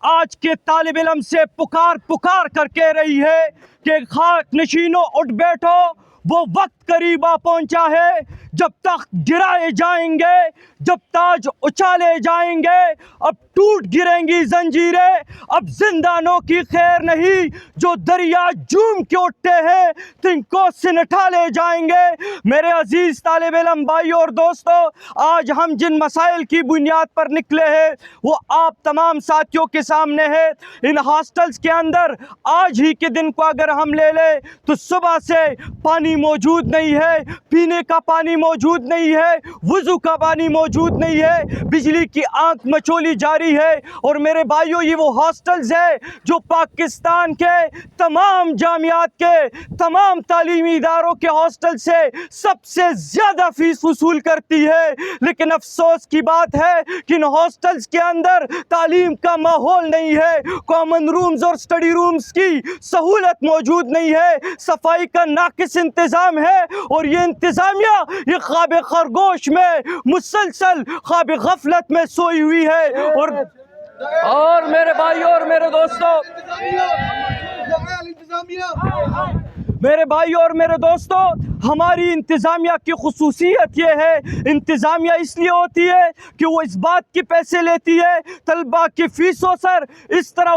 آج کے طالب علم سے پکار کر کہہ رہی ہے کہ خاک نشینوں اٹھ بیٹھو، وہ وقت قریب آ پہنچا ہے جب تخت گرائے جائیں گے، جب تاج اچھالے جائیں گے، اب ٹوٹ گریں گی زنجیریں، اب زندانوں کی خیر نہیں، جو دریا جوم کے اٹھتے ہیں تن کو سنٹھا لے جائیں گے۔ میرے عزیز طالب علم بھائیو اور دوستو، آج ہم جن مسائل کی بنیاد پر نکلے ہیں وہ آپ تمام ساتھیوں کے سامنے ہے۔ ان ہاسٹلز کے اندر آج ہی کے دن کو اگر ہم لے لیں تو صبح سے پانی موجود نہیں ہے، پینے کا پانی موجود نہیں ہے، وضو کا پانی موجود نہیں ہے، بجلی کی آنکھ مچولی جاری ہے۔ اور میرے بھائیوں، یہ وہ ہاسٹلز ہے جو پاکستان کے تمام جامعات کے تمام تعلیمی اداروں کے ہاسٹل سے سب سے زیادہ فیس وصول کرتی ہے۔ لیکن افسوس کی بات ہے کہ ان ہاسٹلز کے اندر تعلیم کا ماحول نہیں ہے، کامن رومز اور سٹڈی رومز کی سہولت موجود نہیں ہے، صفائی کا ناقص انتظام ہے، اور یہ انتظامیہ یہ خواب خرگوش میں مسلسل خواب غفلت میں سوئی ہوئی ہے۔ اور میرے بھائیوں اور میرے دوستوں، ہماری انتظامیہ کی خصوصیت یہ ہے، انتظامیہ اس لیے ہوتی ہے کہ وہ اس بات کے پیسے لیتی ہے طلباء کی فیسوں سر، اس طرح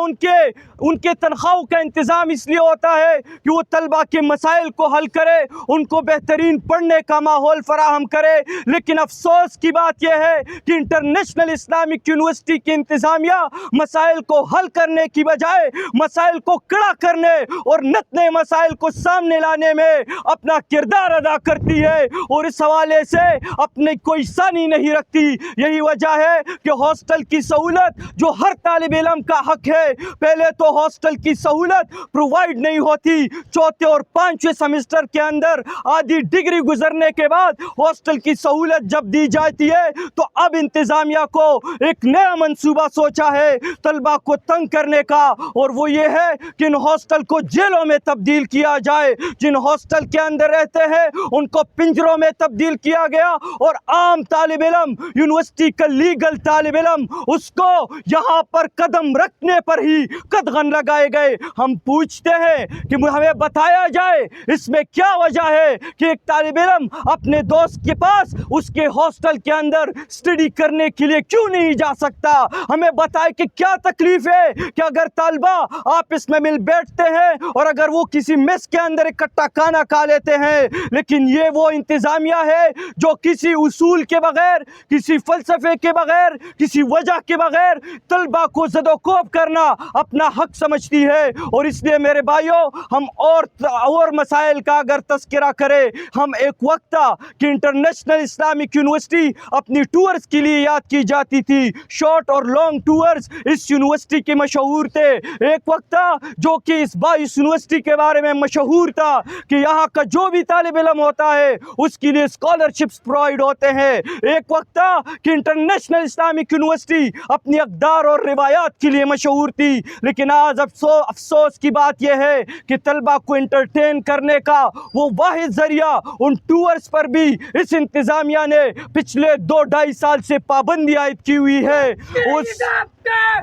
ان کے تنخواہوں کا انتظام اس لیے ہوتا ہے کہ وہ طلباء کے مسائل کو حل کرے، ان کو بہترین پڑھنے کا ماحول فراہم کرے۔ لیکن افسوس کی بات یہ ہے کہ انٹرنیشنل اسلامک یونیورسٹی کی انتظامیہ مسائل کو حل کرنے کی بجائے مسائل کو کڑا کرنے اور نتنے مسائل کو سامنے لانے میں اپنا کردار ادا کرتی ہے، اور اس حوالے سے اپنے کوئی ثانی نہیں رکھتی۔ یہی وجہ ہے کہ ہاسٹل کی سہولت جو ہر طالب علم کا حق ہے، پہلے تو ہاسٹل کی سہولت پرووائیڈ نہیں ہوتی، چوتھے اور پانچویں سیمسٹر کے اندر آدھی ڈگری گزرنے کے بعد ہاسٹل کی سہولت جب دی جاتی ہے تو اب انتظامیہ کو ایک نیا منصوبہ سوچا ہے طلباء کو تنگ کرنے کا، اور وہ یہ ہے کہ ان ہاسٹل کو جیلوں میں تبدیل کیا جائے، جن ہاسٹل کے اندر رہتے ہیں ان کو پنجروں میں تبدیل کیا گیا، اور عام طالب علم، یونیورسٹی کا لیگل طالب علم، اس کو یہاں پر قدم رکھنے پر ہی قدغن لگائے گئے۔ ہم پوچھتے ہیں کہ ہمیں بتایا جائے اس میں کیا وجہ ہے کہ ایک طالب علم اپنے دوست کے پاس اس کے ہاسٹل کے اندر اسٹڈی کرنے کے لیے کیوں نہیں جا سکتا؟ ہمیں بتائے کہ کیا تکلیف ہے کہ اگر طالبہ آپس میں مل بیٹھتے ہیں اور اگر وہ کسی میس کے اندر اکٹھا کھانا کھا لیتے ہیں، لیکن یہ وہ انتظامیہ ہے جو کسی اصول کے بغیر، کسی فلسفے کے بغیر، کسی وجہ کے بغیر طلبہ کو زد و کوب کرنا اپنا حق سمجھتی ہے۔ اور اس لیے میرے بھائیوں، ہم اور مسائل کا اگر تذکرہ کریں، ہم ایک وقت تھا کہ انٹرنیشنل اسلامک یونیورسٹی اپنی ٹورز کے لیے یاد کی جاتی تھی، شارٹ اور لانگ ٹورز اس یونیورسٹی کے مشہور تھے۔ ایک وقت تھا جو کہ اس بائیس یونیورسٹی کے بارے میں مشہور تھا کہ یہاں کا جو بھی طالب علم ہوتا ہے اس کے لیے اسکالرشپس پرووائیڈ ہوتے ہیں۔ ایک وقت تھا کہ انٹرنیشنل اسلامک یونیورسٹی اپنی اقدار اور روایات کے لیے مشہور تھی، لیکن آج افسوس کی بات یہ ہے کہ طلبہ کو انٹرٹین کرنے کا وہ واحد ذریعہ ان ٹورز پر بھی اس انتظامیہ نے پچھلے 2-2.5 سال سے پابندی عائد کی ہوئی ہے۔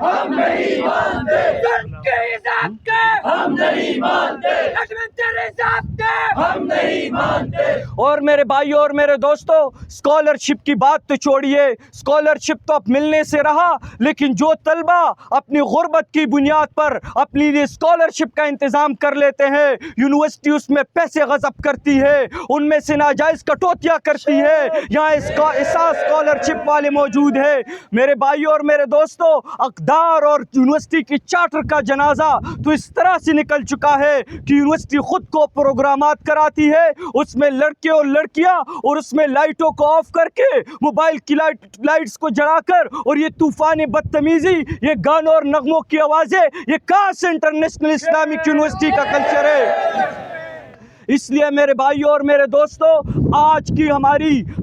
ہم نہیں مانتے، ہم نہیں مانتے، ہم نہیں مانتے۔ اور میرے بھائیوں اور میرے دوستوں، اسکالرشپ کی بات تو چھوڑیے، اسکالرشپ تو اب ملنے سے رہا، لیکن جو طلبہ اپنی غربت کی بنیاد پر اپنی لیے اسکالرشپ کا انتظام کر لیتے ہیں، یونیورسٹی اس میں پیسے غصب کرتی ہے، ان میں سے ناجائز کٹوتیاں کرتی ہے، یہاں اسکالرشپ والے موجود ہیں۔ میرے بھائیوں اور میرے دوستوں، اقدار اور یونیورسٹی کی چارٹر کا جنازہ تو اس طرح سے نکل چکا ہے کہ یونیورسٹی خود کو پروگرامات کراتی ہے، اس میں لڑکے اور لڑکیاں، اور اس میں لائٹوں کو آف کر کے موبائل کی لائٹس کو جلا کر، اور یہ طوفان بدتمیزی، یہ گانوں اور نغموں کی آوازیں، یہ کہاں سے انٹرنیشنل اسلامک یونیورسٹی کا کلچر ہے؟ اس لیے میرے بھائیوں اور میرے دوستوں، آج کی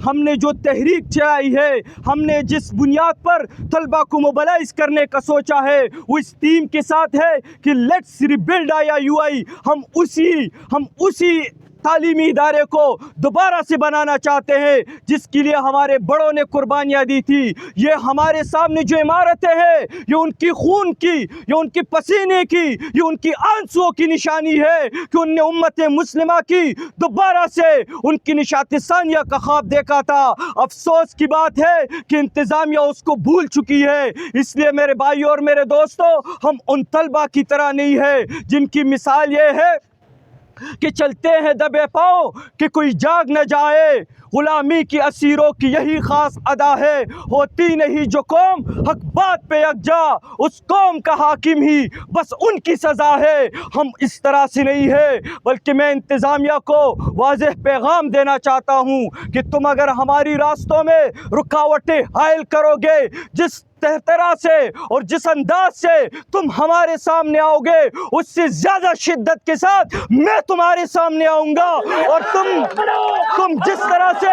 ہم نے جو تحریک چلائی ہے، ہم نے جس بنیاد پر طلبہ کو موبلائز کرنے کا سوچا ہے، وہ اس تھیم کے ساتھ ہے کہ لیٹس ریبلڈ IIUI۔ ہم اسی تعلیمی ادارے کو دوبارہ سے بنانا چاہتے ہیں جس کے لیے ہمارے بڑوں نے قربانیاں دی تھی. یہ ہمارے سامنے جو عمارتیں ہیں یہ ان کی خون کی، یہ ان کی پسینے کی، یہ ان کی آنسوؤں کی نشانی ہے کہ ان نے امت مسلمہ کی دوبارہ سے ان کی نشاط ثانیہ کا خواب دیکھا تھا. افسوس کی بات ہے کہ انتظامیہ اس کو بھول چکی ہے. اس لیے میرے بھائیو اور میرے دوستو، ہم ان طلبہ کی طرح نہیں ہے جن کی مثال یہ ہے کہ چلتے ہیں دبے پاؤں کہ کوئی جاگ نہ جائے. غلامی کی اسیروں کی یہی خاص ادا ہے، ہوتی نہیں جو قوم حق بات پہ یکجا، اس قوم کا حاکم ہی بس ان کی سزا ہے. ہم اس طرح سے نہیں ہے، بلکہ میں انتظامیہ کو واضح پیغام دینا چاہتا ہوں کہ تم اگر ہماری راستوں میں رکاوٹیں حائل کرو گے، جس طرح سے اور جس انداز سے تم ہمارے سامنے آؤ گے، اس سے زیادہ شدت کے ساتھ میں تمہارے سامنے آؤں گا. اور تم جس طرح سے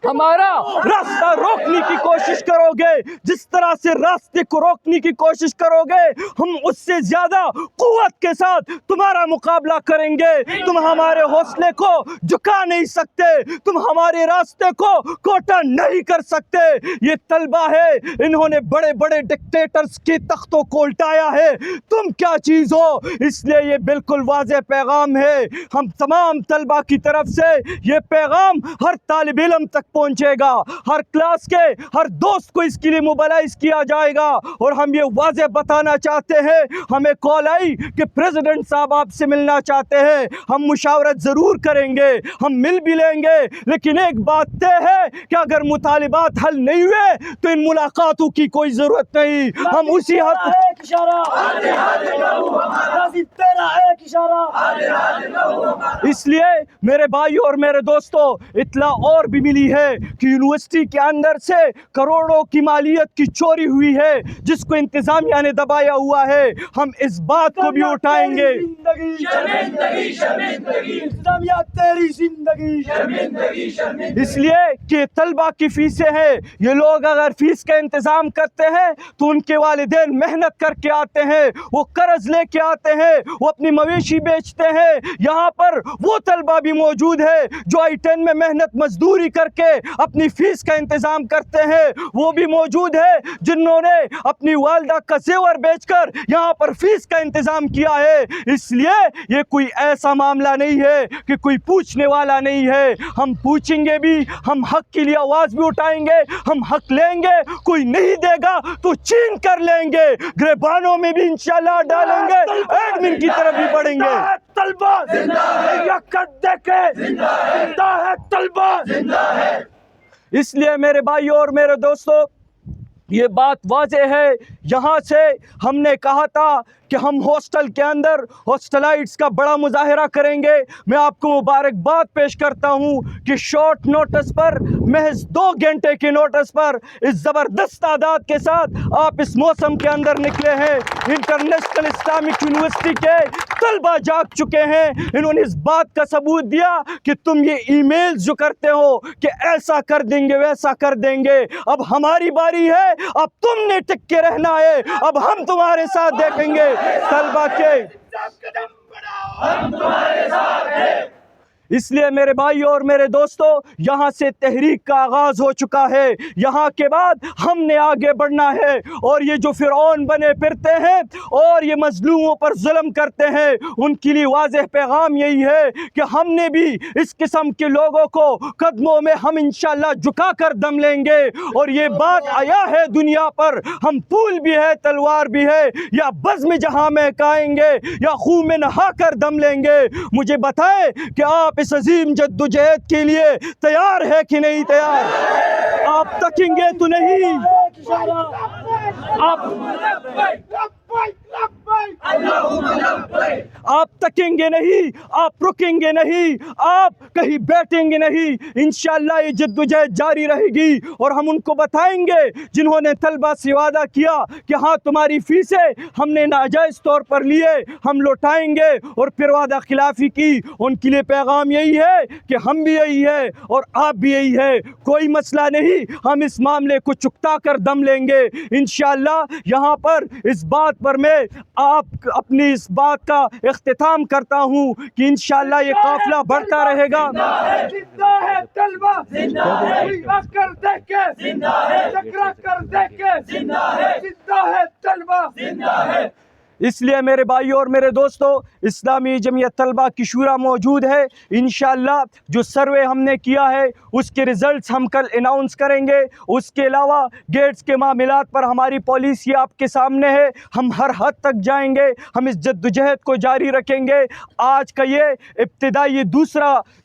ہمارا راستہ روکنے کی کوشش کرو گے، جس طرح سے راستے کو روکنے کی کوشش کرو گے، ہم اس سے زیادہ قوت کے ساتھ تمہارا مقابلہ کریں گے. تم ہمارے حوصلے کو جھکا نہیں سکتے، تم ہمارے راستے کو کوٹا نہیں کر سکتے. یہ طلبہ ہے، انہوں نے بڑے بڑے ڈکٹیٹرز کے تختوں کو الٹایا ہے، تم کیا چیز ہو؟ اس لیے یہ بالکل واضح پیغام ہے ہم تمام طلبہ کی طرف سے. یہ پیغام ہر طالب علم تک پہنچے گا، ہر کلاس کے ہر دوست کو اس کے لیے موبلائز کیا جائے گا. اور ہم یہ واضح بتانا چاہتے ہیں، ہمیں کال آئی کہ پریزیڈنٹ صاحب آپ سے ملنا چاہتے ہیں. ہم مشاورت ضرور کریں گے، ہم مل بھی لیں گے، لیکن ایک بات طے ہے کہ اگر مطالبات حل نہیں ہوئے تو ان ملاقاتوں کی کوئی ضرورت نہیں. ہم اسی حد اس لیے میرے بھائیو اور میرے دوستو، اطلاع اور بھی ملی ہے کہ یونیورسٹی کے اندر سے کروڑوں کی مالیت کی چوری ہوئی ہے جس کو انتظامیہ نے دبایا ہوا ہے. ہم اس بات کو بھی اٹھائیں گے. اس لیے کہ طلبہ کی فیسیں ہیں، یہ لوگ اگر فیس کا انتظام کرتے ہیں تو ان کے والدین محنت کر کے آتے ہیں، وہ قرض لے کے آتے ہیں، وہ اپنی مویشی بیچتے ہیں. یہاں پر وہ طلبہ بھی موجود ہے جو I-10 میں محنت مزدوری کر کے اپنی فیس کا انتظام کرتے ہیں، وہ بھی موجود ہے جنہوں نے اپنی والدہ کا زیور بیچ کر یہاں پر فیس کا انتظام کیا ہے. اس لیے یہ کوئی ایسا معاملہ نہیں ہے کہ کوئی پوچھنے والا نہیں ہے. ہم پوچھیں گے بھی، ہم حق کے لیے آواز بھی اٹھائیں گے، ہم حق لیں گے. کوئی نہیں دے گا تو چین کر لیں گے، گریبانوں میں بھی انشاءاللہ ڈالیں گے، ایڈمن کی طرف بھی بڑھیں گے. طلبہ زندہ ہے، زندہ ہے طلبہ زندہ ہے. اس لیے میرے بھائیو اور میرے دوستو، یہ بات واضح ہے. یہاں سے ہم نے کہا تھا کہ ہم ہاسٹل کے اندر ہاسٹلائٹس کا بڑا مظاہرہ کریں گے. میں آپ کو مبارکباد پیش کرتا ہوں کہ شارٹ نوٹس پر، محض 2 گھنٹے کے نوٹس پر، اس زبردست تعداد کے ساتھ آپ اس موسم کے اندر نکلے ہیں. انٹرنیشنل اسلامک یونیورسٹی کے طلبہ جاگ چکے ہیں. انہوں نے اس بات کا ثبوت دیا کہ تم یہ ای میلز جو کرتے ہو کہ ایسا کر دیں گے ویسا کر دیں گے، اب ہماری باری ہے، اب تم نے ٹک کے رہنا ہے، اب ہم تمہارے ساتھ دیکھیں گے. طلبہ کے ہم تمہارے ساتھ ہیں. اس لیے میرے بھائیو اور میرے دوستو، یہاں سے تحریک کا آغاز ہو چکا ہے. یہاں کے بعد ہم نے آگے بڑھنا ہے، اور یہ جو فرعون بنے پھرتے ہیں اور یہ مظلوموں پر ظلم کرتے ہیں، ان کے لیے واضح پیغام یہی ہے کہ ہم نے بھی اس قسم کے لوگوں کو قدموں میں ہم انشاءاللہ جھکا کر دم لیں گے. اور یہ بات آیا ہے دنیا پر، ہم پھول بھی ہے تلوار بھی ہے، یا بزم جہاں میں کائیں گے یا خون میں نہا کر دم لیں گے. مجھے بتائیں کہ آپ اس عظیم جدوجہد کے لیے تیار ہے کہ نہیں تیار؟ آپ تکیں گے تو نہیں، آپ تکیں گے نہیں، آپ رکیں گے نہیں، آپ کہیں بیٹھیں گے نہیں. انشاءاللہ یہ جدوجہد جاری رہے گی. اور ہم ان کو بتائیں گے جنہوں نے طلبہ سے وعدہ کیا کہ ہاں تمہاری فیسیں ہم نے ناجائز طور پر لیے، ہم لوٹائیں گے، اور پھر وعدہ خلافی کی. ان کے لیے پیغام یہی ہے کہ ہم بھی یہی ہے اور آپ بھی یہی ہے، کوئی مسئلہ نہیں، ہم اس معاملے کو چکتا کر دم لیں گے انشاءاللہ. یہاں پر اس بات پر میں آپ اپنی اس بات کا اختتام کرتا ہوں کہ انشاءاللہ یہ قافلہ بڑھتا رہے گا. زندہ ہے طلبہ، زندہ ہے کر دیکھ کے، زندہ ہے ٹکرا کر دیکھ کے، زندہ ہے طلبہ، زندہ ہے. اس لیے میرے بھائیوں اور میرے دوستوں، اسلامی جمعیت طلبہ کی شورا موجود ہے. انشاءاللہ جو سروے ہم نے کیا ہے اس کے ریزلٹس ہم کل اناؤنس کریں گے. اس کے علاوہ گیٹس کے معاملات پر ہماری پالیسی آپ کے سامنے ہے. ہم ہر حد تک جائیں گے، ہم اس جدوجہد کو جاری رکھیں گے. آج کا یہ ابتدائی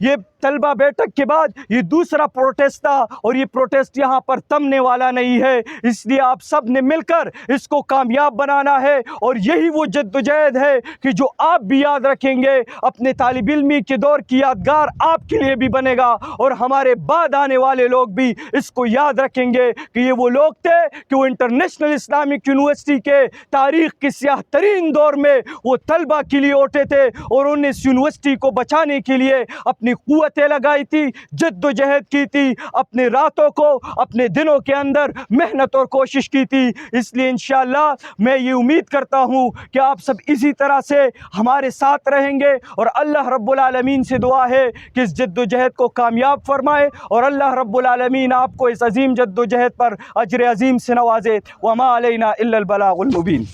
یہ طلبہ بیٹھک کے بعد یہ دوسرا پروٹیسٹ تھا، اور یہ پروٹیسٹ یہاں پر تھمنے والا نہیں ہے. اس لیے آپ سب نے مل کر اس کو کامیاب بنانا ہے، اور یہی وہ جدوجہد ہے کہ جو آپ بھی یاد رکھیں گے. اپنے طالب علمی کے دور کی یادگار آپ کے لیے بھی بنے گا، اور ہمارے بعد آنے والے لوگ بھی اس کو یاد رکھیں گے کہ یہ وہ لوگ تھے کہ وہ انٹرنیشنل اسلامک یونیورسٹی کے تاریخ کے سیاہ ترین دور میں وہ طلبہ کے لیے اٹھے تھے، اور انہوں نے اس یونیورسٹی کو بچانے کے لیے اپنی قوتیں لگائی تھی، جد و جہد کی تھی، اپنے راتوں کو اپنے دنوں کے اندر محنت اور کوشش کی تھی. اس لیے انشاءاللہ میں یہ امید کرتا ہوں کہ آپ سب اسی طرح سے ہمارے ساتھ رہیں گے، اور اللہ رب العالمین سے دعا ہے کہ اس جد و جہد کو کامیاب فرمائے، اور اللہ رب العالمین آپ کو اس عظیم جد و جہد پر اجر عظیم سے نوازے. وما علینا الا البلاغ المبین.